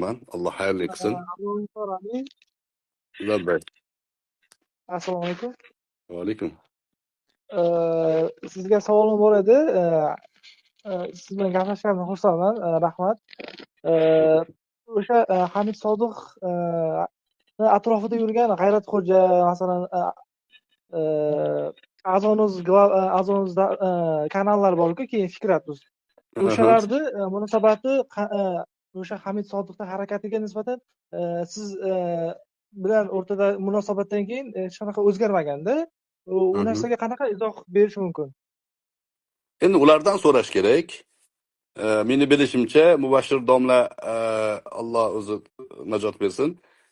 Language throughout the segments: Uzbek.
man. Alloh xayrli qilsin. Labbay. Assalomu alaykum. Va alaykum. Sizga savolim bor edi. Siz bilan gaplashganimdan xursandman. Rahmat. O'sha Hamid Sodiq atrofida yurgan G'ayratxo'ja, masalan, Azonuz kanallar bor-ku, keyin Fikrat.uz. O'shalarni munosabati o'sha Hamid Sodiqning harakatiga nisbatan siz bilan o'rtada munosabatdan keyin hech qanaqa o'zgarmaganda, u narsaga qanaqa izoh berish mumkin? Endi ulardan so'rash kerak. Meni bilishimcha, Mubashshir domla Alloh o'zi najot bersin.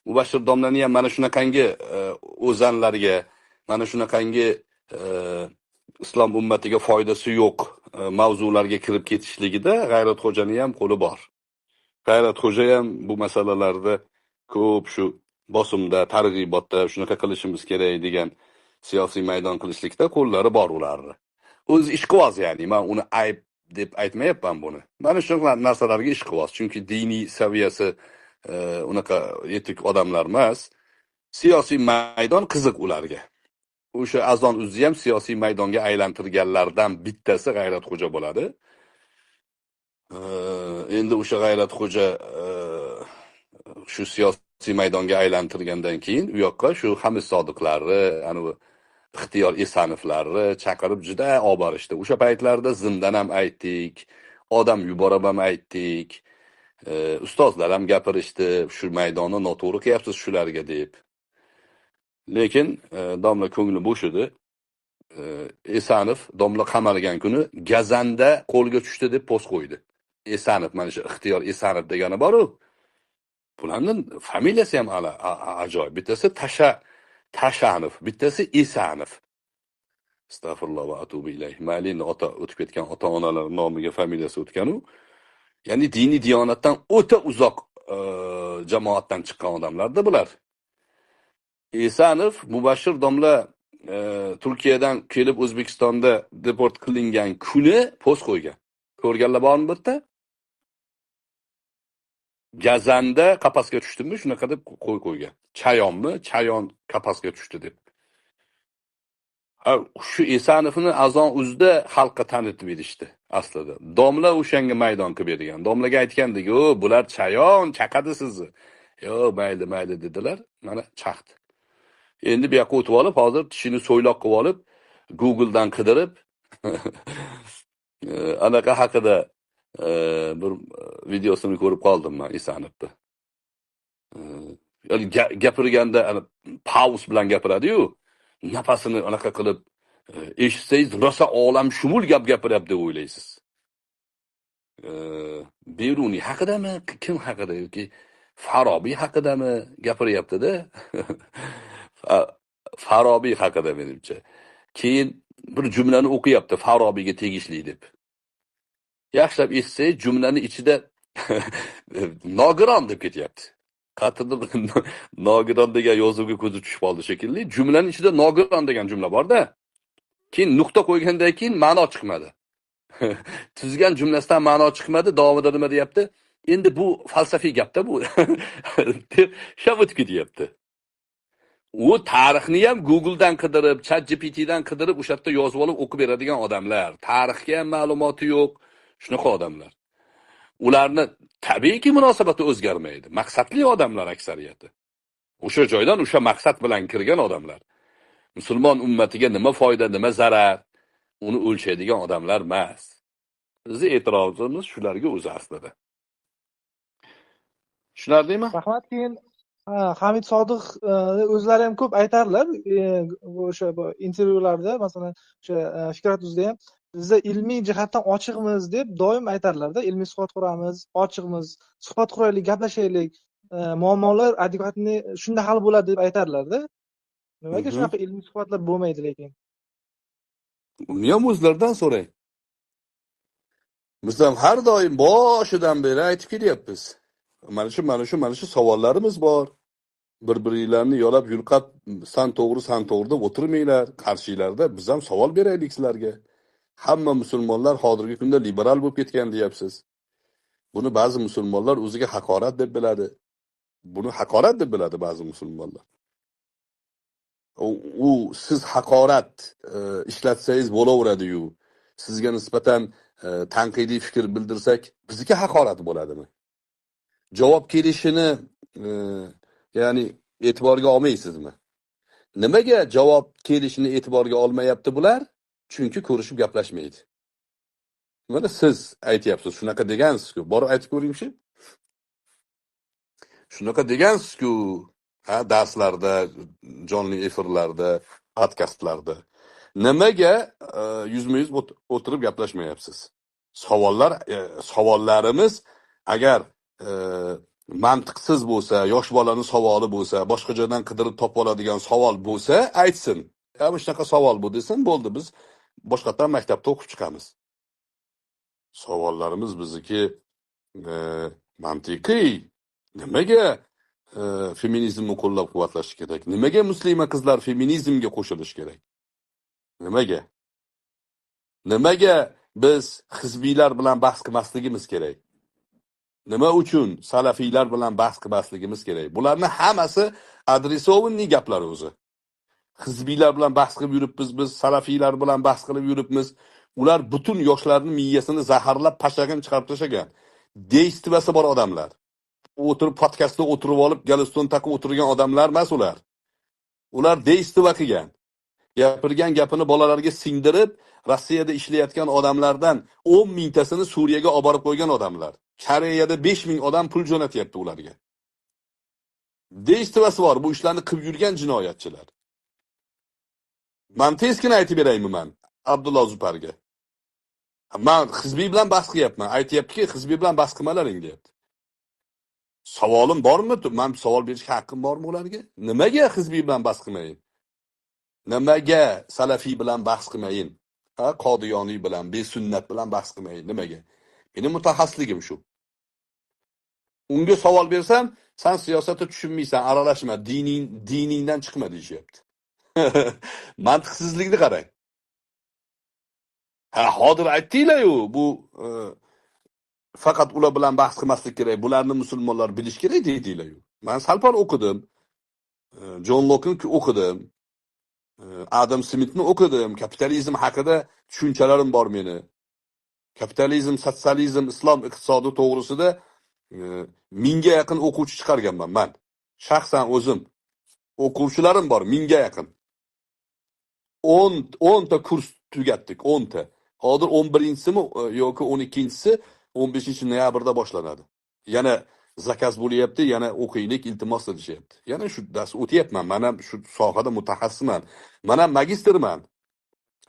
Mubashshir domlani ham mana shunaqangi o'zanlarga, mana shunaqangi islom ummatiga foydasi yo'q mavzularga kirib ketishligida G'ayratxo'jani ham qo'li bor. G'ayratxo'ja ham bu masalalarda ko'p shu bosimda, targ'ibotda shunaqa qilishimiz kerak degan siyosiy maydon qilishlikda qo'llari bor ularni. O'zi ishqiboz, ya'ni men uni ayb deb aytmayapman buni. Mana shunaqa narsalarga ishqiboz, chunki diniy saviyasi unaqa yetuk odamlar emas. Siyosiy maydon qiziq ularga. O'sha azon uzni ham siyosiy maydonga aylantirganlardan bittasi G'ayratxo'ja bo'ladi. Endi o'sha G'ayratxo'ja shu siyosiy maydonga aylantirgandan keyin u yoqqa shu Hamid Sodiqlarni, anavi Ixtiyor Esanovlarni chaqirib juda olib borishdi. O'sha paytlarda zindan ham aytdik, odam yuborib ham aytdik. Ustozlar ham gapirishdi, shu maydonni noto'g'ri qilyapsiz shularga deb. Lekin domla ko'ngli bo'sh edi. Esanov domla qamalgan kuni Gazanda qo'lga tushdi deb post qo'ydi. Esanov, mana shu Ixtiyor Esanov degani bor-ku. Bularning familiyasi ham ajoyib. Bittasi Tashanov, bittasi Esanov. Astagfirulloh va atubu ilayh. Malini ota o'tib ketgan ota-onalar nomiga familiyasi o'tgan-u. Ya'ni diniy diyonatdan o'ta uzoq jamoatdan chiqqan odamlarda bular. Esanov Mubashshir domla Turkiyadan kelib O'zbekistonda deport qilingan kuni post qo'ygan. Ko'rganlar bormi bu yerda? Gazanda qapasga tushdimi, shunaqa deb qo'ygan. Chayonmi? Chayon qapasga tushdi deb. Shu Esanovni azon uzda xalqqa tanitib berishdi aslida. Domla o'shanga maydon qilib bergan. Domlaga aytgandek, "O, bular chayon, chaqadi sizni." "Yo, mayli" dedilar. Mana chaqdi. Endi bu yoqqa o'tib olib, hozir tishini so'yloq qilib olib, Google'dan qidirib anaqa haqida bir videosini ko'rib qoldim men Esanovni. Ya'ni gapirganda pauz bilan gapiradi-yu, nafasini anaqa qilib eshitsangiz rosa olam shumul gap gapiryapti deb o'ylaysiz. Beruniy haqidami, kim haqida yoki Farobiy haqidami gapiryapti-da? Farobiy haqida menimcha. Keyin bir jumlani o'qiyapti Farobiyga tegishli deb. Yaxshilab eshitsangiz jumlani ichida nogiron deb ketyapti. Qatida nogiron degan yozuvga ko'zi tushib qoldi shekilli. Jumlaning ichida nogiron degan jumla bor-da. Keyin nuqta qo'ygandan keyin ma'no chiqmadi. Tuzgan jumlasidan ma'no chiqmadi, davomida nima deyapti? Endi bu falsafiy gapda bu. deb shavut ketyapti. U tarixni ham Google'dan qidirib, ChatGPT'dan qidirib o'sha yerda yozib olib o'qib beradigan odamlar. Tarixga ham ma'lumoti yo'q, shunaqa odamlar. Ularni tabiiyki munosabati o'zgarmaydi. Maqsadli odamlar aksariyati. O'sha joydan o'sha maqsad bilan kirgan odamlar. Musulmon ummatiga nima foyda, nima zarar, uni o'lchaydigan odamlar emas. Bizning e'tirozimiz shularga o'zi aslida. Tushunardingmi? Rahmat. Keyin Hamid Sodiq o'zlari ham ko'p aytarlar, o'sha intervyularda, masalan, o'sha Fikrat.uzda ham biz ilmiy jihatdan ochiqmiz deb doim aytarlar-da, ilmiy suhbat quramiz, ochiqmiz, suhbat quraylik, gaplashaylik, muammolar adekvatni shunda hal bo'ladi deb aytarlar-da. Nimaga shunaqa ilmiy suhbatlar bo'lmaydi lekin? Uni ham o'zlaridan so'rang. Biz ham har doim boshidan beri aytib kelyapmiz. Mana shu savollarimiz bor. Bir-biringlarni yolab yulqab san to'g'ri deb o'tirmanglar. Qarshilarda biz ham savol beraylik sizlarga. Hamma musulmonlar hozirgi kunda liberal bo'lib ketgan deyapsiz. Buni ba'zi musulmonlar o'ziga haqorat deb biladi. Buni haqorat deb biladi ba'zi musulmonlar. Siz haqorat ishlatsangiz bo'laveradi-yu. Sizga nisbatan tanqidiy fikr bildirsak, bizga haqorat bo'ladimi? Javob kelishini ya'ni e'tiborga olmaysizmi? Nimaga javob kelishini e'tiborga olmayapti bular? Chunki ko'rishib gaplashmaydi. Mana siz aytyapsiz, shunaqa degansiz-ku. Borib aytib ko'ring-chi. Shunaqa degansiz-ku, darslarda, jonli efirlarda, podkastlarda. Nimaga yuzma-yuz o'tirib gaplashmayapsiz? Savollarimiz agar mantiqsiz bo'lsa, yosh bolaning savoli bo'lsa, boshqa joydan qidirib topib oladigan savol bo'lsa, aytsin. Bu shunaqa savol bu desin, bo'ldi, biz boshqatdan maktabda o'qib chiqamiz. Savollarimiz bizniki mantiqiy. Nimaga feminizmni qo'llab-quvvatlash kerak? Nimaga muslima qizlar feminizmga qo'shilish kerak? Nimaga? Nimaga biz hizbiylar bilan bahs qilmasligimiz kerak? Nima uchun salafiylar bilan bahs qilmasligimiz kerak? Bularning hammasi adresovniy gaplar o'zi. Hizbiylar bilan bahs qilib yuribmiz, biz salafiylar bilan bahs qilib yuribmiz. Ular butun yoshlarning miyasini zaharlab, pashag'in chiqarib tashlagan. Deystvasi bor odamlar. O'tirib podkastda o'tirib olib, galston taqib o'tirgan odamlar emas ular. Ular deystva qilgan. Gapirgan gapini bolalarga singdirib, Rossiyada ishlayotgan odamlardan 10 mingtasini Suriyaga olib borib qo'ygan odamlar. Koreyada 5000 odam pul jo'natyapti ularga. Deyistvasi bor bu ishlarni qilib yurgan jinoyatchilar. Men tezkina aytib beraymi men Abdulloh Zuparga. Men hizbiy bilan bahs qilyapman. Aytayaptiki, hizbiy bilan bahs qilmalaring deyapti. Savolim bormi? Men savol berishga haqqim bormi ularga? Nimaga hizbiy bilan bahs qilmayin? Nimaga salafiy bilan bahs qilmayin? Qodiyoniy bilan, besunnat bilan bahs qilmayin. Nimaga? Mening mutaxassisligim shu. Unga savol bersam, sen siyosatga tushunmaysan, aralashma, diningdan chiqma deyishyapti. Mantiqsizlikni qarang. Hozir aytdinglar-ku, bu faqat ular bilan bahs qilmaslik kerak, bularni musulmonlar bilish kerak deydinglar-ku. Men salpar o'qidim. Jon Lokni o'qidim. Adam Smithni o'qidim. Kapitalizm haqida tushunchalarim bor meni. Kapitalizm, sotsializm, islom iqtisodi to'g'risida 1000 ga yaqin o'quvchi chiqarganman men. Shaxsan o'zim o'quvchilarim bor 1000 ga yaqin. 10 ta kurs tugatdik, 10 ta. Hozir 11-simi yoki 12-si 15-noyabrda boshlanadi. Yana zakaz bo'lyapti, yana o'qiylik, iltimos qilishyapti. Yana shu dars o'tyapman. Men ham shu sohada mutaxassisman. Men ham magistrman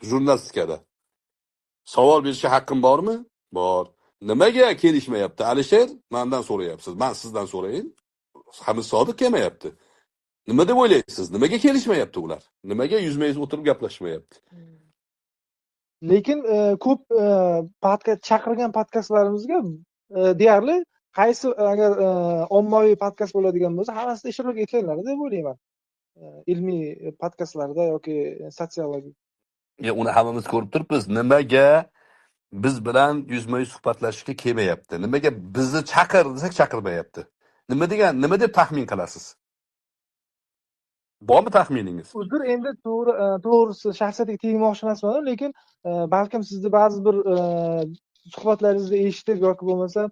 jurnalistikada. Savol berishga haqqim bormi? Bor. Nimaga kelishmayapti? Alisher, mendan so'rayapsiz. Men sizdan so'rayin. Hamid Sodiq kelmayapti. Nima deb o'ylaysiz? Nimaga kelishmayapti ular? Nimaga yuzma-yuz o'tirib gaplashmayapti? Lekin ko'p podkast chaqirgan podkastlarimizga deyarli qaysi agar ommaviy podkast bo'ladigan bo'lsa, hammasida ishtirok etganlar deb o'ylayman. Ilmiy podkastlarda yoki sotsiologik. Uni hammamiz ko'rib turibmiz. Nimaga biz bilan yuzma-yuz suhbatlashishga kelmayapti? Nimaga bizni chaqir desak chaqirmayapti? Nima deb taxmin qilasiz? Bormi taxminingiz? Uzr, endi to'g'risi shaxsiyatiga tegmoqchi emasman, lekin balkim sizni ba'zi bir suhbatlaringizni eshitib yoki bo'lmasa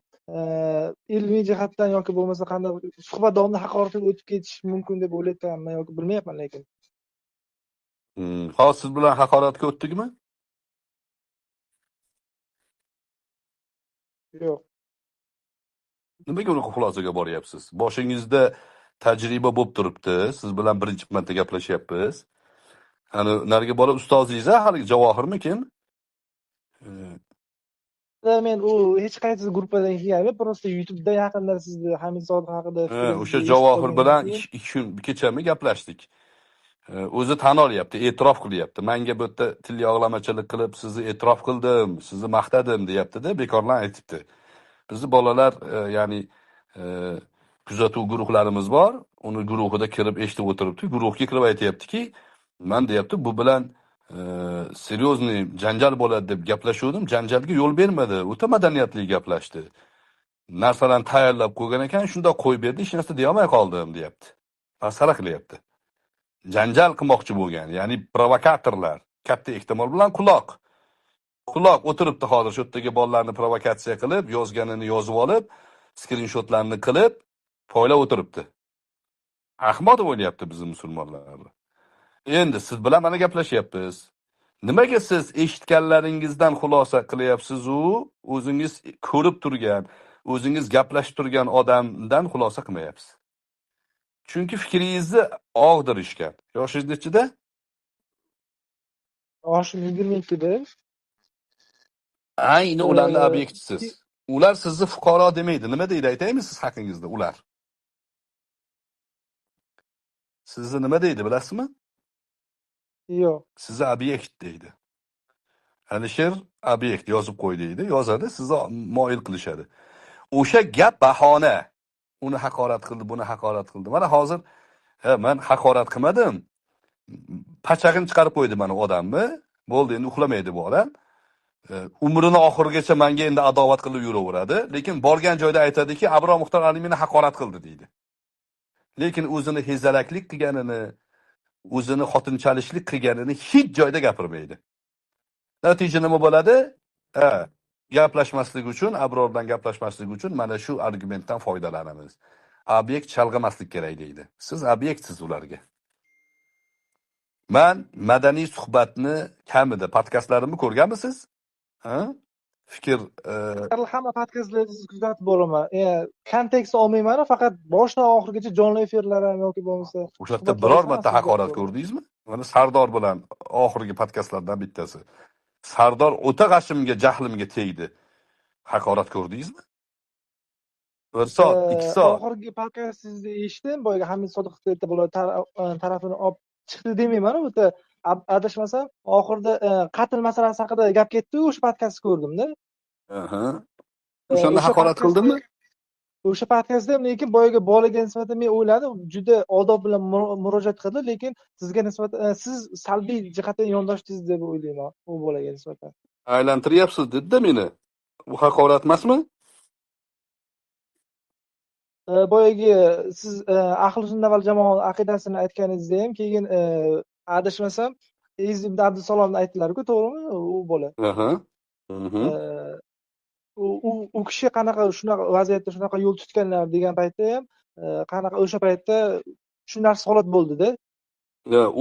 ilmiy jihatdan yoki bo'lmasa qanday suhbat davomida haqoratga o'tib ketish mumkin deb o'ylayapmanman yoki bilmayapman lekin. Hozir siz bilan haqoratga o'tdikmi? Yo'q. Nimaga unaqa xulosaga boryapsiz? Boshingizda tajriba bo'lib turibdi. Siz bilan birinchi marta gaplashyapmiz. Hani narga bola ustozingiz, hali Javohirmikin? Men u hech qaysi gruppadan kelmadim, просто YouTube'da yaqinda sizni Hamid Sodiq haqida O'sha Javohir bilan 2 kun kechami gaplashdik. O'zi tan olyapti, e'tirof qilyapti. Menga bu yerda til yog'lamachilik qilib, sizni e'tirof qildim, sizni maqtadim deyapti-da, bekordan aytibdi. Bizni bolalar, ya'ni kuzatuv guruhlarimiz bor. Uni guruhida kirib eshitib o'tiribdi. Guruhga kirib aytayaptiki, men deyapti, bu bilan seryozni janjal bo'ladi deb gaplashuvdim. Janjalga yo'l bermadi. O'ta madaniyatli gaplashdi. narsalarni tayyorlab qo'ygan ekan, shunda qo'yib berdi, hech narsa deyolmay qoldim, deyapti. Masxara qilyapti. Janjal qilmoqchi bo'lgan, ya'ni provokatorlar. Katta ehtimol bilan quloq o'tiribdi hozir shu yerdagi bolalarni provokatsiya qilib, yozganini yozib olib, skrinshotlarni qilib, poylab o'tiribdi. Ahmoq deb o'ylayapti bizni musulmonlarni. Endi siz bilan mana gaplashyapmiz. Nimaga siz eshitganlaringizdan xulosa qilyapsiz-u, o'zingiz ko'rib turgan, o'zingiz gaplashib turgan odamdan xulosa qilmayapsiz? Chunki fikringizni og'dirishgan. Yoshingiz nechida? Yoshim 22da. Ayni ularni obyektisiz. Ular sizni fuqaro demaydi. Nima deydi aytaymi siz haqingizda ular? Sizni nima deydi bilasizmi? Yo'q. Sizni obyekt deydi. Alisher obyekt yozib qo'y deydi, yozadi, sizni moyil qilishadi. O'sha gap bahona. Uni haqorat qildi, buni haqorat qildi. Mana hozir men haqorat qilmadim. Pachag'ini chiqarib qo'ydi mana odamni. Bo'ldi, endi uxlamaydi bu odam. Umrini oxirigacha menga endi adovat qilib yuraveradi, lekin borgan joyda aytadiki, Abro Muxtor Ali meni haqorat qildi deydi. Lekin o'zini hezalaklik qilganini, o'zini xotinchalishlik qilganini hech joyda gapirmaydi. Natija nima bo'ladi? Gaplashmaslik uchun, Abror bilan gaplashmaslik uchun mana shu argumentdan foydalanamiz. Obyekt chalg'imaslik kerak deydi. Siz obyektsiz ularga. Men madaniy suhbatni kamida podkastlarimni ko'rganmisiz? Fikr hamma podkastlaringizni kuzatib boraman. Kontekst olmayman, faqat boshdan oxirigacha jonli efirlar ham yoki bo'lmasa o'sha yerda biror marta haqorat ko'rdingizmi? Mana Sardor bilan oxirgi podkastlardan bittasi. Sardor o'ta g'ashimga, jahlimga tegdi. Haqorat ko'rdingizmi? 1 soat, 2 soat. Oxirgi podkastingizni eshitdim. Boyagi Hamid Sodiq tarafini olib chiqdi demayman, o'ta adashmasam, oxirida qatl masalasi haqida gap ketdi, o'sha podkastni ko'rdim-da. O'shanda haqorat qildimmi? O'sha podkastda lekin boyagi bolaga nisbatan men o'yladim, juda odob bilan murojaat qildi, lekin sizga nisbatan siz salbiy jihatdan yondoshdingiz deb o'ylayman u bolaga nisbatan. Aylantiryapsiz dedi-da meni. Bu haqorat emasmi? Boyagi siz ahli sunna val jamoa aqidasini aytganingizda ham keyin adashmasam Izim Abdusalomni aytdilar-ku, to'g'rimi? U bola. U kishi qanaqa shunaqa vaziyatda shunaqa yo'l tutganlar degan paytda ham qanaqa o'sha paytda tushunarsiz holat bo'ldi-da.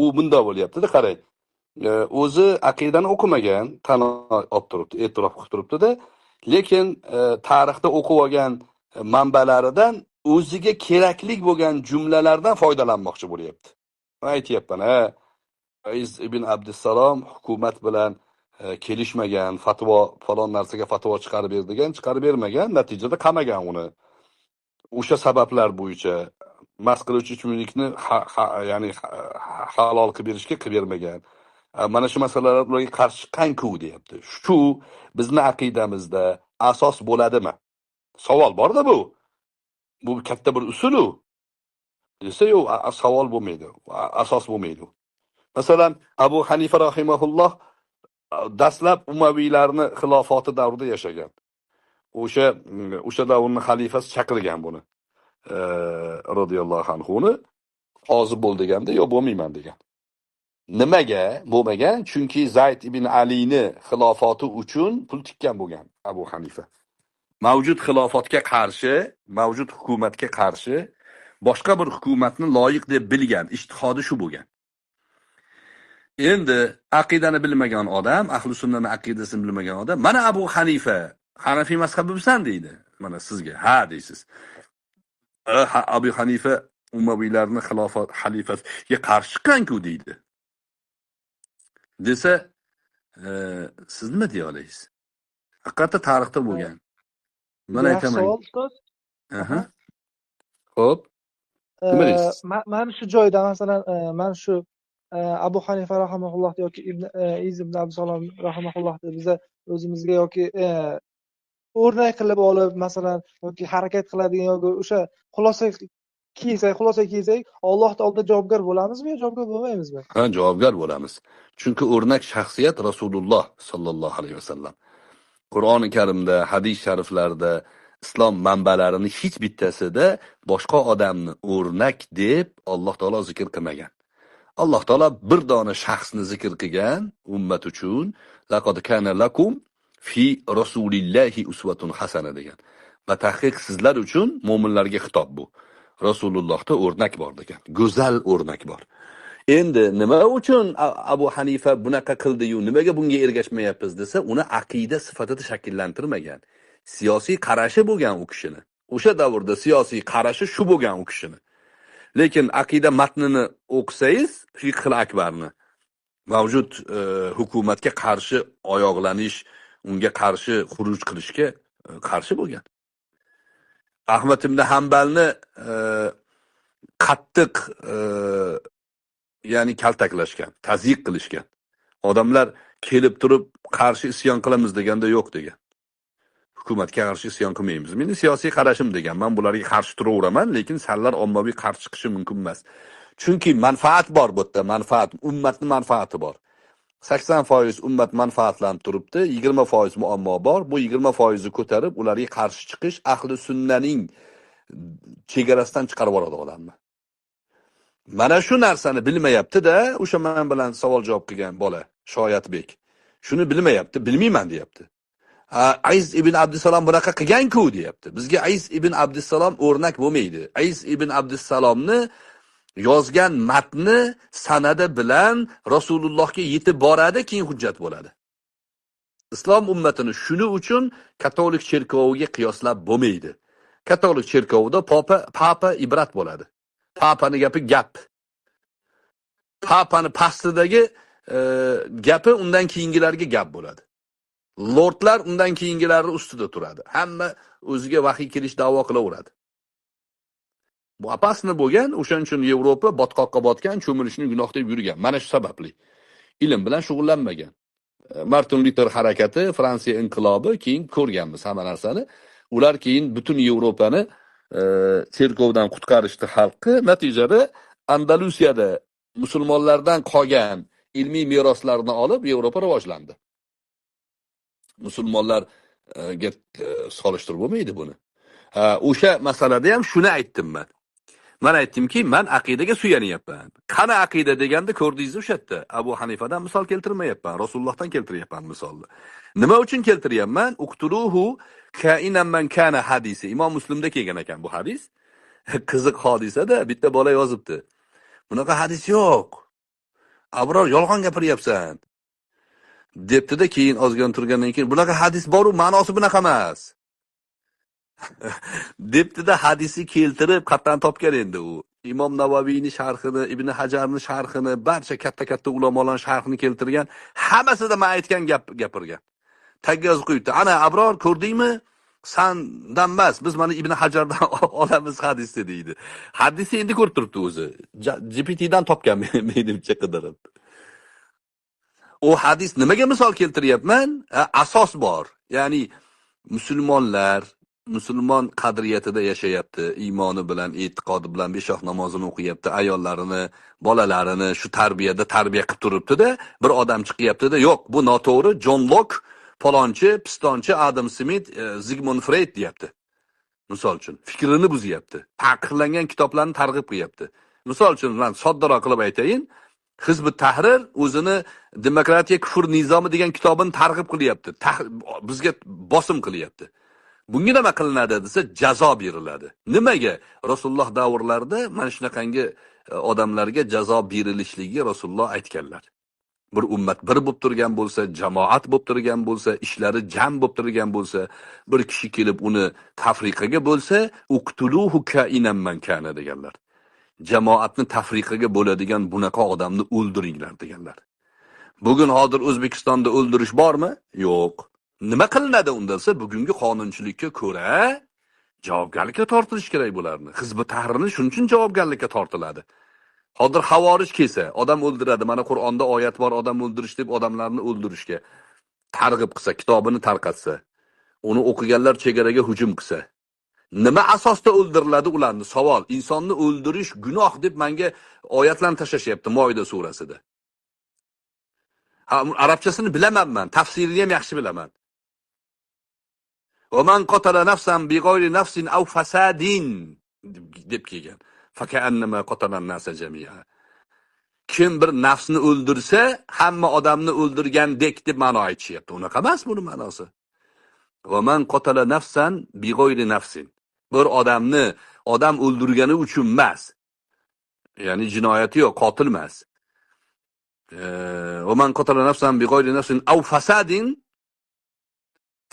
U bunda bo'lyapti-da, qarang. O'zi aqidani o'qimagan, tan olib turibdi, e'tirof qilib turibdi-da, lekin tarixda o'qib olgan manbalaridan o'ziga kerakli bo'lgan jumlalardan foydalanmoqchi bo'lyapti. Men aytayapman, Iz ibn Abdussalom hukumat bilan kelishmagan, fatvo falon narsaga fatvo chiqarib berdigan, chiqarib bermagan, natijada qamagan uni. O'sha sabablar bo'yicha mast qiluvchi ichimlikni ya'ni halol qilib berishga qilib bermagan. Mana shu masalalar ularga qarshi chiqqan-ku deyapti. Shu bizning aqidamizda asos bo'ladimi? Savol bor-da bu. Bu katta bir usulu. Desa yo'q, savol bo'lmaydi, asos bo'lmaydi. Masalan, Abu Hanifa rahimahulloh dastlab Umaviylarni xilofati davrida yashagan. O'sha davrning xalifasi chaqirgan buni. Radiyallohu anhuni hozir bo'l deganda, yo'q bo'lmayman degan. Nimaga bo'lmagan? Chunki Zayd ibn Alini xilofati uchun pul tikkan bo'lgan Abu Hanifa. Mavjud xilofatga qarshi, mavjud hukumatga qarshi boshqa bir hukumatni loyiq deb bilgan, ijtihodi shu bo'lgan. Endi aqidani bilmagan odam, ahli sunnaning aqidasini bilmagan odam, mana Abu Hanifa Hanafiy mazhabimisan deydi. Mana sizga ha deysiz. Abu Hanifa Umaviylarning xilofat xalifasiga qarshi chiqqan-ku deydi. Desa, siz nima deya olasiz? Haqiqatda tarixda bo'lgan. Mana aytaman. Xo'p. Nima deysiz? Men shu joyda masalan, men shu Abu Hanifa rahimahulloh yoki Izim Abdusalom rahimahulloh biza o'zimizga yoki o'rnak qilib olib, masalan, yoki harakat qiladigan yoki o'sha xulosa kiysak, Alloh taologa javobgar bo'lamizmi yo javobgar bo'lmaymizmi? Ha, javobgar bo'lamiz. Chunki o'rnak shaxsiyat Rasululloh sallallohu alayhi vasallam. Qur'oni Karimda, hadis shariflarda islom manbalarini hech bittasida boshqa odamni o'rnak deb Alloh taolo zikr qilmagan. Alloh taolo bir dona shaxsni zikr qilgan ummat uchun, laqad kana lakum fi rasulillahi uswatun hasana degan. Va tahqiq sizlar uchun mo'minlarga xitob bu. Rasulullohda o'rnak bor degan. Go'zal o'rnak bor. Endi nima uchun Abu Hanifa bunaqa qildi-yu, nimaga bunga ergashmayapmiz desa, uni aqida sifatida shakllantirmagan. Siyosiy qarashi bo'lgan u kishini. O'sha davrda siyosiy qarashi shu bo'lgan u kishini. Lekin aqida matnini o'qisangiz, Fiqhul Akbarni mavjud hukumatga qarshi oyoqlanish, unga qarshi xuruj qilishga qarshi bo'lgan. Ahmad ibn Hanbalni qattiq ya'ni kaltaklashgan, tazyiq qilishgan. Odamlar kelib turib qarshi isyon qilamiz deganda yo'q degan. Hukumatga qarshi isyon qilmaymiz. Meni siyosiy qarashim degan. Men bularga qarshi turaveraman, lekin sanlar ommaviy qarshi chiqishi mumkin emas. Chunki manfaat bor bu yerda, manfaat, ummatning manfaati bor. 80% ummat manfaatlanib turibdi, 20% muammo bor. Bu 20% ni ko'tarib, ularga qarshi chiqish ahli sunnaning chegarasidan chiqarib yuboradi odamni. Mana shu narsani bilmayapti-da, o'sha men bilan savol javob qilgan bola, Shoyatbek. Shuni bilmayapti, bilmayman deyapti. Aziz ibn Abdussalom bunaqa qilgan-ku deyapti. Bizga Aziz ibn Abdussalom o'rnak bo'lmaydi. Aziz ibn Abdussalomni yozgan matni sanadi bilan Rasulullohga yetib boradi, keyin hujjat bo'ladi. Islom ummatini shuning uchun katolik cherkoviga qiyoslab bo'lmaydi. Katolik cherkovida papa ibrat bo'ladi. Papani gapi gap. Papani pastidagi gapi undan keyingilarga gap bo'ladi. Lordlar undan keyingilari ustida turadi. Hamma o'ziga vahiy kelish da'vo qilaveradi. Bu apasni bo'lgan, o'shaning uchun Yevropa botqoqqa botgan, cho'milishni gunoh deb yurgan. Mana shu sababli. Ilm bilan shug'ullanmagan. Martin Luther harakati, Fransiya inqilobi keyin ko'rganmiz hamma narsani. Ular keyin butun Yevropani cherkovdan qutqarishdi xalqi. Natijada Andalusiyada musulmonlardan qolgan ilmiy meroslarni olib Yevropa rivojlandi. Musulmonlarga solishtirib bo'lmaydi buni. O'sha masalada ham shuni aytdim men. Men aytdimki, men aqidaga suyanyapman. Qani aqida deganda ko'rdingiz o'sha yerda. Abu Hanifadan misol keltirmayapman, Rasulullohdan keltiryapman misolni. Nima uchun keltiryapman? Uqtuluhu kainan man kana hadisi. Imom Muslimda kelgan ekan bu hadis. Qiziq hodisada bitta bola yozibdi. Bunaqa hadis yo'q. Abror yolg'on gapiryapsan. Debdi-da, keyin ozgan turgandan keyin bunaqa hadis bor-u, ma'nosi bunaqa emas. Debdi-da, hadisi keltirib qatdan topgan endi u. Imom Navaviyning sharhini, Ibn Hajarning sharhini, barcha katta-katta ulamolarning sharhini keltirgan, hammasida men aytgan gapirgan. Tagga yozib qo'yibdi. Ana Abror ko'rdingmi? Sandan emas, biz mana Ibn Hajardan olamiz hadisni deydi. Hadisni endi ko'rib turibdi o'zi. GPTdan topgan menimcha qidirib. O hadis nimaga misol keltiryapman? Asos bor. Ya'ni musulmonlar musulmon qadriyatida yashayapti, iymoni bilan, e'tiqodi bilan beshoq namozini o'qiyapti, ayollarini, bolalarini shu tarbiyada tarbiya qilib turibdi-da, bir odam chiqyapti-da, yo'q, bu noto'g'ri, John Locke, palonchi, pistonchi, Adam Smith, Sigmund Freud deyapti. Misol uchun fikrini buzyapti. Taqiqlangan kitoblarni targ'ib qilyapti. Misol uchun men soddaroq qilib aytayin, Hizb-ut Tahrir o'zini demokratiya kufr nizomi degan kitobini targ'ib qilyapti. Bizga bosim qilyapti. Bunga nima qilinadi desa, jazo beriladi. Nimaga? Rasululloh davrlarida mana shunaqangi odamlarga jazo berilishligiga Rasululloh aytganlar. Bir ummat bir bo'lib turgan bo'lsa, jamoat bo'lib turgan bo'lsa, ishlari jam bo'lib turgan bo'lsa, bir kishi kelib uni tafriqaga bo'lsa, uqtuluhu kainan man kana deganlar. Jamoatni tafriqaga bo'ladigan bunaqa odamni o'ldiringlar deganlar. Bugun hozir O'zbekistonda o'ldirish bormi? Yo'q. Nima qilinadi unda desa, bugungi qonunchilikka ko'ra javobgarlikka tortilish kerak bularni. Hizb-ut Tahrirni shuning uchun javobgarlikka tortiladi. Hozir havorij kelsa, odam o'ldiradi. Mana Qur'onda oyat bor, odam o'ldirish deb odamlarni o'ldirishga targ'ib qilsa, kitobini tarqatsa, uni o'qiganlar chegaraga hujum qilsa, nima asosda o'ldiriladi ularni? Savol. Insonni o'ldirish gunoh deb menga oyatlarni tashlashyapti Moida surasida. Arabchasini bilaman men, tafsirini ham yaxshi bilaman. ومن قتل نفسا بغير نفس أو فساد deb kelgan. Fakannama qatalan nasa jami'a. Kim bir nafsni o'ldirsa, hamma odamni o'ldirgandek deb ma'no aytishyapti. Unaqa emas buni ma'nosi. Va man qatala nafsan bighayri nafsin. Bir odamni odam o'ldirgani uchun emas. Ya'ni jinoyati yo'q, qotil emas. Va man qatala nafsan bighayri nafsin aw fasadin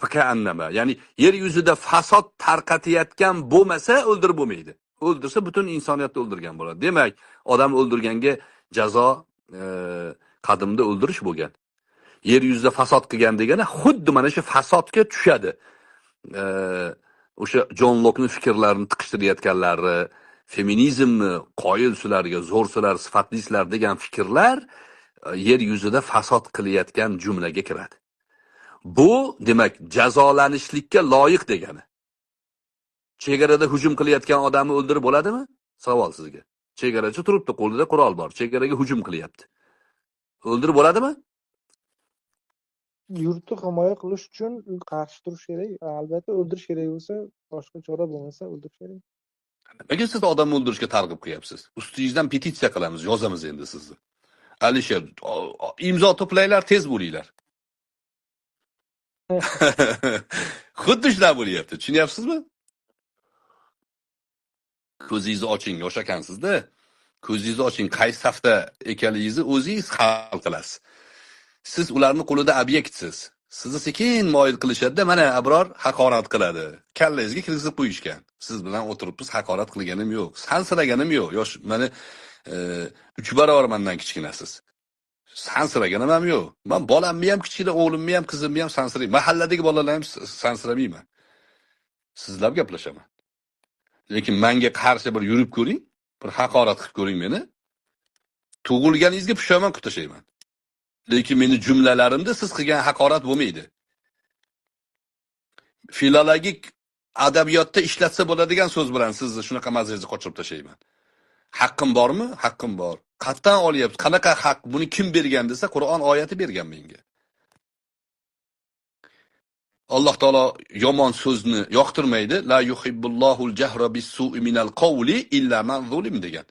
fakannama. Ya'ni yer yuzida fasod tarqatayotgan bo'lmasa o'ldirib bo'lmaydi. O'ldirsa butun insoniyatni o'ldirgan bo'ladi. Demak, odam o'ldirganga jazo qadimda o'ldirish bo'lgan. Yer yuzida fasod qilgan degani xuddi mana shu fasodga tushadi. O'sha Jon Lokning fikrlarini tiqishtirayotganlari, feminizmni qoyilsularga, zo'rsular, sifatlislar degan fikrlar yer yuzida fasod qilayotgan jumlaga kiradi. Bu demak jazolanishlikka loyiq degani. Chegarada hujum qilayotgan odamni o'ldirib bo'ladimi? Savol sizga. Chegarachi turibdi, qo'lida qurol bor, chegaraga hujum qilyapti. O'ldirib bo'ladimi? Yurtni himoya qilish uchun qarshi turish kerak. Albatta o'ldirish kerak bo'lsa, boshqa chora bo'lmasa o'ldirish kerak. Nega siz odamni o'ldirishga targ'ib qilyapsiz? Ustingizdan petitsiya qilamiz, yozamiz endi sizni. Alisher, imzo to'planglar, tez bo'linglar. Xuddi shunday bo'lyapti. Tushunyapsizmi? Ko'zingizni oching, yosh ekansizda. Ko'zingizni oching, qaysi safda ekanligingizni o'zingiz hal qilasiz. Siz ularning qo'lida obyektsiz. Sizni sekin moyil qilishadi, mana Abror haqorat qiladi. Kallangizga kirgizib qo'yishgan. Siz bilan o'tiribmiz, haqorat qilganim yo'q. Sansiraganim yo'q. Yosh, mana 3 barobar mendan kichkinasiz. Sansiraganim ham yo'q. Men bolamni ham kichkina, o'g'limni ham, qizimni ham sansirayman. Mahalladagi bolalarni ham sansiramayman. Sizlar gaplashaman. Lekin menga qarshi bir yurib ko'ring, bir haqorat qilib ko'ring meni. Tug'ilganingizga pushaymon qilib tashlayman. Lekin meni jumlalarimda siz qilgan haqorat bo'lmaydi. Filologik adabiyotda ishlatsa bo'ladigan so'z bilan sizni shunaqa mazajga qochirib tashlayman. Haqqim bormi? Haqqim bor. Qattan olyapti. Qanaqa haq? Buni kim bergan desa, Qur'on oyati bergan menga. Alloh taolo yomon so'zni yoqtirmaydi. La yuhibbullohul jahra bis-su'i minal qawli illa man zulim degan.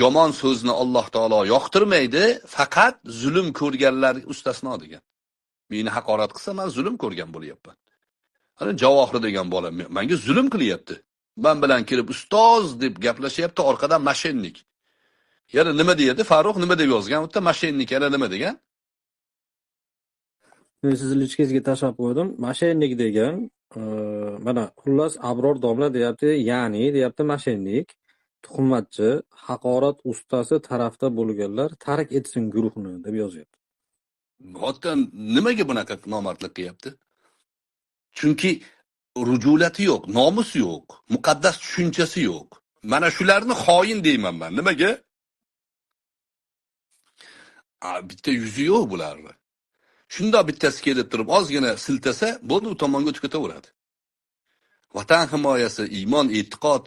Yomon so'zni Alloh taolo yoqtirmaydi, faqat zulm ko'rganlar ustasno degan. Meni haqorat qilsa, men zulm ko'rgan bo'lyapman. Ana Javohir degan bola menga zulm qilyapti. Men bilan kelib ustoz deb gaplashyapti, orqadan mashinnik. Yana nima deydi? Farruh nima deb yozgan? Unda mashinnik yana nima degan? Men sizni lichkangizga tashlab qo'ydim. Mashinnik degan, mana xullas Abror domla deyapti, ya'ni deyapti mashinnik, tuhmatchi, haqorat ustasi tarafda bo'lganlar tark etsin guruhni deb yozyapti. Hotdan nimaga bunaqa nomardlik qilyapti? Chunki rujulati yo'q, nomus yo'q, muqaddas tushunchasi yo'q. Mana shularni xoin deyman men. Nimaga? Bitta yuzi yo'q bularni. Shunda bittasi kelib turib, ozgina siltasa, bo'ldi, u tomonga o'tib ketaveradi. Vatan himoyasi, iymon, e'tiqod,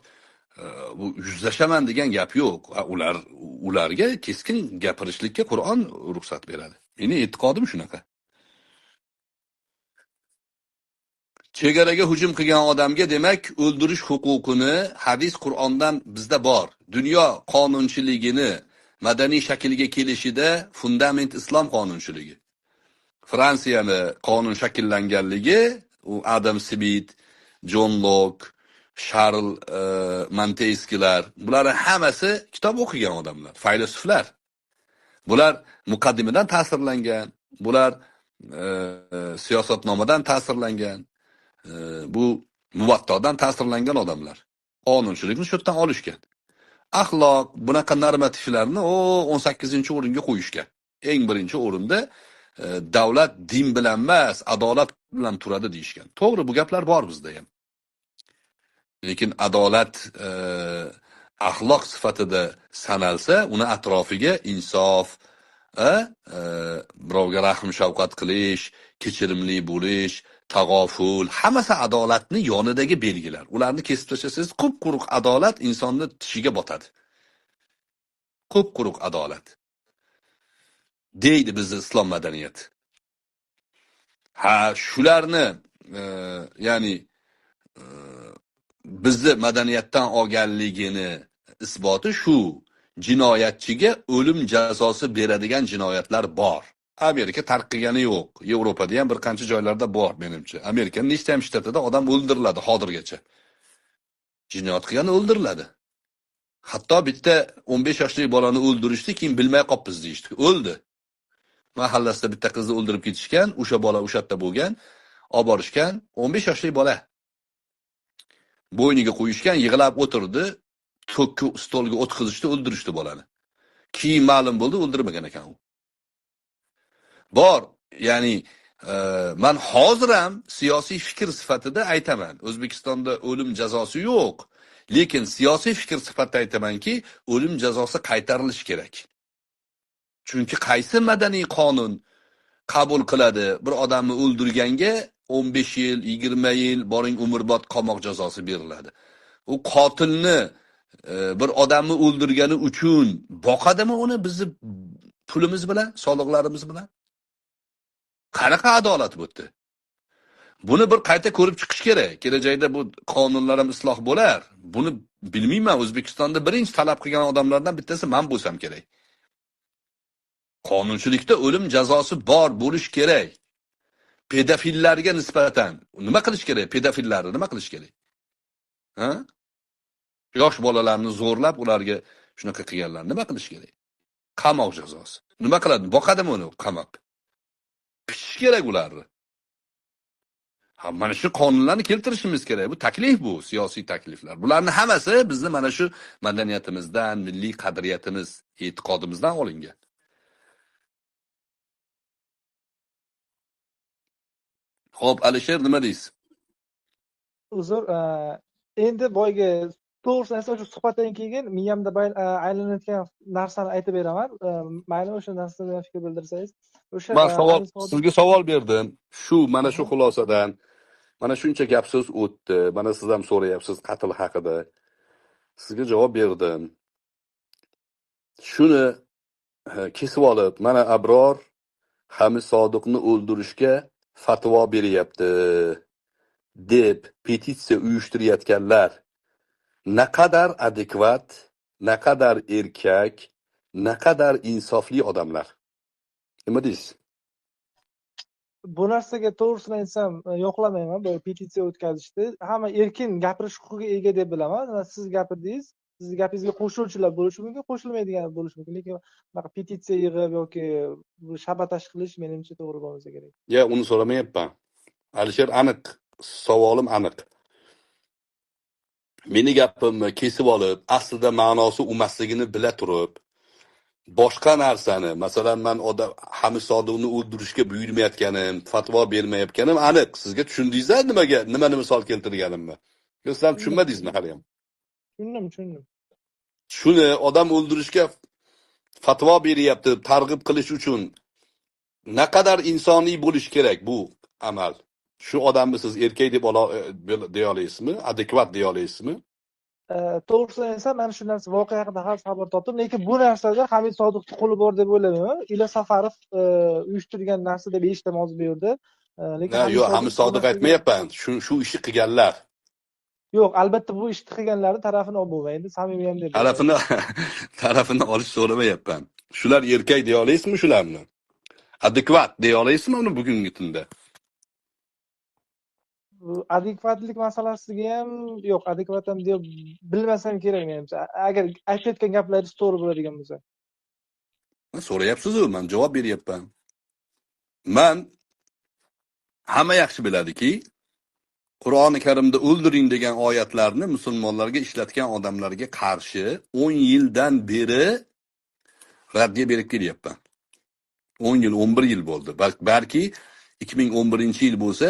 bu yuzlashaman degan gap yo'q. Ularga keskin gapirishlikka Qur'on ruxsat beradi. Meni e'tiqodim shunaqa. Chegaraga hujum qilgan odamga demak o'ldirish huquqini hadis Qur'ondan bizda bor. Dunyo qonunchiligini madaniy shaklga kelishida fundament islom qonunchiligi. Fransiyani qonun shakllanganligi u Adam Smith, Jon Lok, Charles Montesquieular, bular hammasi kitob o'qigan odamlar, faylasuflar. Bular muqaddimadan ta'sirlangan, bular siyosatnomadan ta'sirlangan, bu muvattodan ta'sirlangan odamlar. Qonunchilikni shu yerdan olishgan. Axloq, bunaqa normativlarni 18-o'ringa qo'yishgan. Eng birinchi o'rinda davlat din bilan emas, adolat bilan turadi deyishgan. To'g'ri, bu gaplar bor bizda ham. Lekin adolat axloq sifatida sanalsa, uni atrofiga insof, birovga rahm shafqat qilish, kechirimli bo'lish, tag'oful, hammasi adolatni yonidagi belgilar. Ularni kesib tashlasangiz, qup-quruq adolat insonni tishiga botadi. Qup-quruq adolat deydi bizning islom madaniyati. Ha, shularni ya'ni e, bizni madaniyatdan olganligini isboti shu: jinoyatchiga o'lim jazosi beradigan jinoyatlar bor. Amerika tark qilgani yo'q. Yevropada ham bir qancha joylarda bor menimcha. Amerikaning nechta ham shtatida odam o'ldiriladi hozirgacha. Jinoyat qilgan o'ldiriladi. Hatto bitta 15 yoshli bolani o'ldirishdi, keyin bilmay qolibmiz deyishdi. O'ldi. Mahallasida bitta qizni o'ldirib ketishgan, o'sha bola o'sha yerda bo'lgan, olib borishgan, 15 yoshli bola. Bo'yniga qo'yishgan, yig'lab o'tirdi, to'kki stolga o'tkazishdi, o'ldirishdi bolani. Keyin ma'lum bo'ldi, o'ldirmagan ekan u. Bor, ya'ni men hozir ham siyosiy fikr sifatida aytaman. O'zbekistonda o'lim jazosi yo'q, lekin siyosiy fikr sifatida aytamanki, o'lim jazosi qaytarilishi kerak. Chunki qaysi madaniy qonun qabul qiladi bir odamni o'ldirganga 15 yil, 20 yil, boring umrbod qamoq jazosi beriladi. U qotilni bir odamni o'ldirgani uchun boqadimi uni bizni pulimiz bilan, soliqlarimiz bilan? Qanaqa adolat bo'ldi? Buni bir qayta ko'rib chiqish kerak. Kelajakda bu qonunlar ham isloh bo'lar. Buni bilmayman, O'zbekistonda birinchi talab qilgan odamlardan bittasi men bo'lsam kerak. Qonunchilikda o'lim jazosi bor bo'lish kerak. Pedofillarga nisbatan nima qilish kerak? Pedofillarni nima qilish kerak? Ha? Yosh bolalarni zo'rlab ularga shunaqa qilganlar nima qilish kerak? Qamoq jazosi. Nima qiladi? Boqadimi uni qamoq? Pichish kerak ularni. Ha, mana shu qonunlarni keltirishimiz kerak. Bu taklif, bu siyosiy takliflar. Bularning hammasi bizni mana shu madaniyatimizdan, milliy qadriyatimiz, e'tiqodimizdan olingan. Xo'p, Alisher, nima deysiz? Uzr, endi boyga to'g'risini aytsam, shu suhbatdan keyin miyamda aylanayotgan narsani aytib beraman. Mayli, o'sha narsada fikr bildirsangiz. O'sha Men sizga savol berdim. Shu mana shu xulosadan mana shuncha gap so'z o'tdi. Mana siz ham so'rayapsiz qatl haqida. Sizga javob berdim. Shuni kesib olib, mana Abror Hamid Sodiqni o'ldirishga fatvo beryapti deb petitsiya uyushtirayotganlar naqadar adekvat, naqadar erkak, naqadar insofli odamlar. Nima deysiz? Bu narsaga to'g'risini aytsam, yo'qlamayman. Bu petitsiya o'tkazishdi. Hamma erkin gapirish huquqiga ega deb bilaman. Siz gapirdingiz, sizni gapingizga qo'shiluvchilar bo'lishi mumkin, qo'shilmaydigan bo'lishi mumkin. Lekin bunaqa petitsiya yig'ib yoki shabatash qilish menimcha to'g'ri bo'lmasa kerak. Ya, uni so'ramayapman. Alisher, aniq, savolim aniq. Meni gapimni kesib olib, aslida ma'nosi emasligini bila turib, boshqa narsani, masalan, men Hamid Sodiqni o'ldirishga buyurmayotganim, fatvo bermayotganim aniq. Sizga tushundingizmi nima misol keltirganimni? Siz ham tushunmadingizmi hali ham? Tushundim. Shuni odam o'ldirishga fatvo beryapti, targ'ib qilish uchun naqadar insoniy bo'lish kerak bu amal. Shu odamni siz erkak deb deya olasizmi? Adekvat deya olasizmi? To'g'risini aytsam, mana shu narsa voqea haqida xabar topdim, lekin bu narsada Hamid Sodiqning qo'li bor deb o'ylamayman. Ila Safarov uyushtirgan narsa deb eshitdim hozir bu yerda. Lekin yo'q, Hamid Sodiq aytmayapman. Shu ishni qilganlar. Yo'q, albatta bu ishni qilganlarning tarafini olib bo'lmaydi, samimiy ham deb. Tarafini olish so'ramayapman. Shular erkak deya olasizmi shularni? Adekvat deya olasizmi uni bugungi kunda? Adekvatlik masalasiga ham yo'q, adekvat ham deb bilmasam kerak menimcha. Agar aytayotgan gaplaringiz to'g'ri bo'ladigan bo'lsa. So'rayapsiz-ku, men javob beryapman. Men hamma yaxshi biladiki, Qur'oni Karimda o'ldiring degan oyatlarni musulmonlarga ishlatgan odamlarga qarshi 10 yildan beri raddiya berib kelyapman. 10 yil, 11 yil bo'ldi. Balki 2011-yil bo'lsa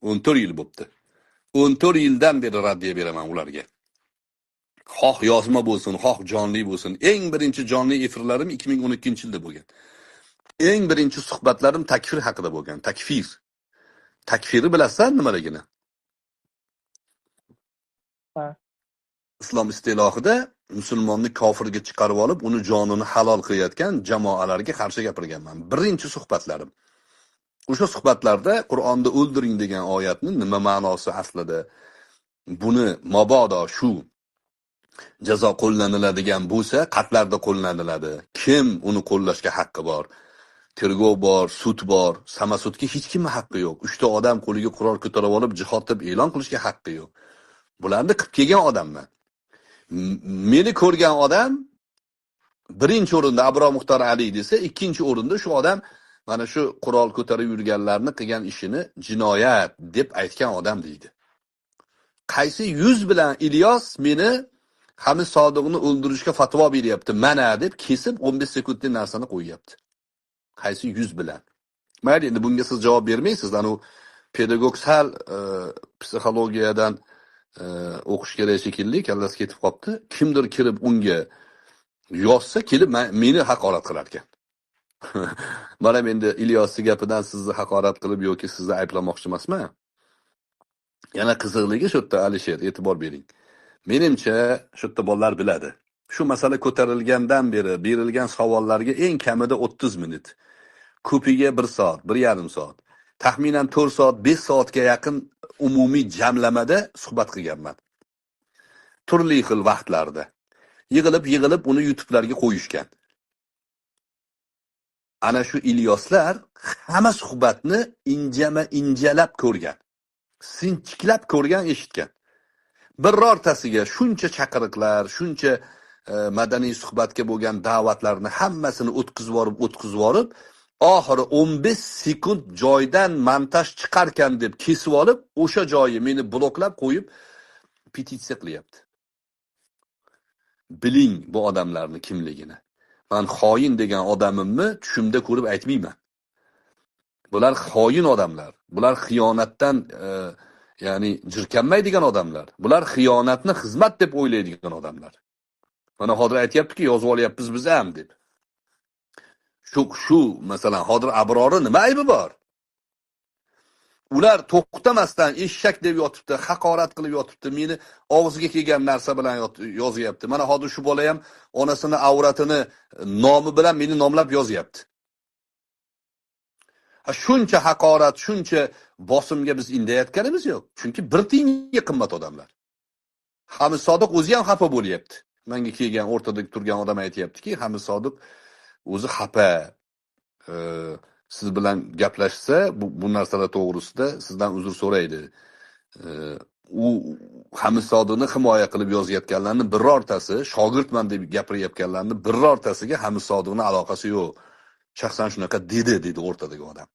14 yil bo'libdi. 14 yildan beri raddiya beraman ularga. Xoh yozma bo'lsin, xoh jonli bo'lsin. Eng birinchi jonli efirlarim 2012-yilda bo'lgan. Eng birinchi suhbatlarim takfir haqida bo'lgan. Takfir. Takfiri bilasan nimaligini? Ha. Islom istilohida musulmonni kofirga chiqarib olib, uni jonini halol qilayotgan jamoalarga qarshi gapirganman. Birinchi suhbatlarim. O'sha suhbatlarda Qur'onda o'ldiring degan oyatni nima ma'nosi aslida, buni mabodo shu jazo qo'llaniladigan bo'lsa, qatlarda qo'llaniladi. Kim uni qo'llashga haqqi bor? Tergov bor, sud bor. Samasudga hech kimga haqqi yo'q. 3 ta odam qo'liga qurol ko'tarib olib jihod deb e'lon qilishga haqqi yo'q. Bularni qilib kelgan odamman. Meni ko'rgan odam birinchi o'rinda Abror Muxtor Ali desa, ikkinchi o'rinda shu odam mana shu qurol ko'tarib yurganlarni qilgan ishini jinoyat deb aytgan odam deydi. Qaysi yuz bilan Ilyos meni Hamis Sodiqni o'ldirishga fatvo beryapti, mana deb kesib 15 sekundlik narsani qo'yyapti. Qaysi yuz bilan? Mayli, endi bunga siz javob bermaysiz. Anu pedagog sal psixologiyadan o'qish kerak shekilli, kallasi ketib qopti. Kimdir kirib unga yozsa, kelib meni haqorat qilar ekan. Mana endi Ilyosning gapidan sizni haqorat qilib yoki sizni ayblamoqchi emasman. Yana qiziqligi shu yerda, Alisher, e'tibor bering. Menimcha, shu yerda bolalar biladi. Shu masala ko'tarilgandan beri berilgan savollarga eng kamida 30 minut, ko'piga 1 soat, 1,5 soat, taxminan 4 soat, 5 soatga yaqin umumiy jamlamada suhbat qilganman. Turli xil vaqtlarda. Yig'ilib uni YouTube'larga qo'yishgan. Ana shu Ilyoslar hamma suhbatni injalab ko'rgan. Sinchiklab ko'rgan, eshitgan. Birortasiga shuncha chaqiriqlar, shuncha madaniy suhbatga bo'lgan da'vatlarni hammasini o'tkazib yorib, oxiri 15 sekund joydan montaj chiqarkan deb kesib olib, o'sha joyi meni bloklab qo'yib petitsiya qilyapti. Biling bu odamlarni kimligini. Men xoin degan odamimni tushimda ko'rib aytmayman. Bular xoin odamlar. Bular xiyonatdan ya'ni jirkanmaydigan odamlar. Bular xiyonatni xizmat deb o'ylaydigan odamlar. Mana hozir aytayaptiki, yozib olyapmiz biz ham deb. Shu masalan, hozir Abrori nima aybi bor? Ular to'xtamasdan eshak deb yotibdi, haqorat qilib yotibdi, meni og'ziga kelgan narsa bilan yozyapti. Mana hozir shu bola ham onasini avratini nomi bilan meni nomlab yozyapti. Shuncha haqorat, shuncha bosimga biz indayotganimiz yo'q. Chunki bir tiyinga qimmat odamlar. Hamis Sodiq o'zi ham xafa bo'lyapti. Menga kelgan o'rtada turgan odam aytayaptiki, Hamis Sodiq o'zi xafa. Siz bilan gaplashsa, bu narsalar to'g'risida sizdan uzr so'raydi. U Hamis Sodiqni himoya qilib yozayotganlarni birortasi, shogirdman deb gapirayotganlarni birortasiga Hamis Sodiqning aloqasi yo'q. Shaxsan shunaqa dedi o'rtadagi odam.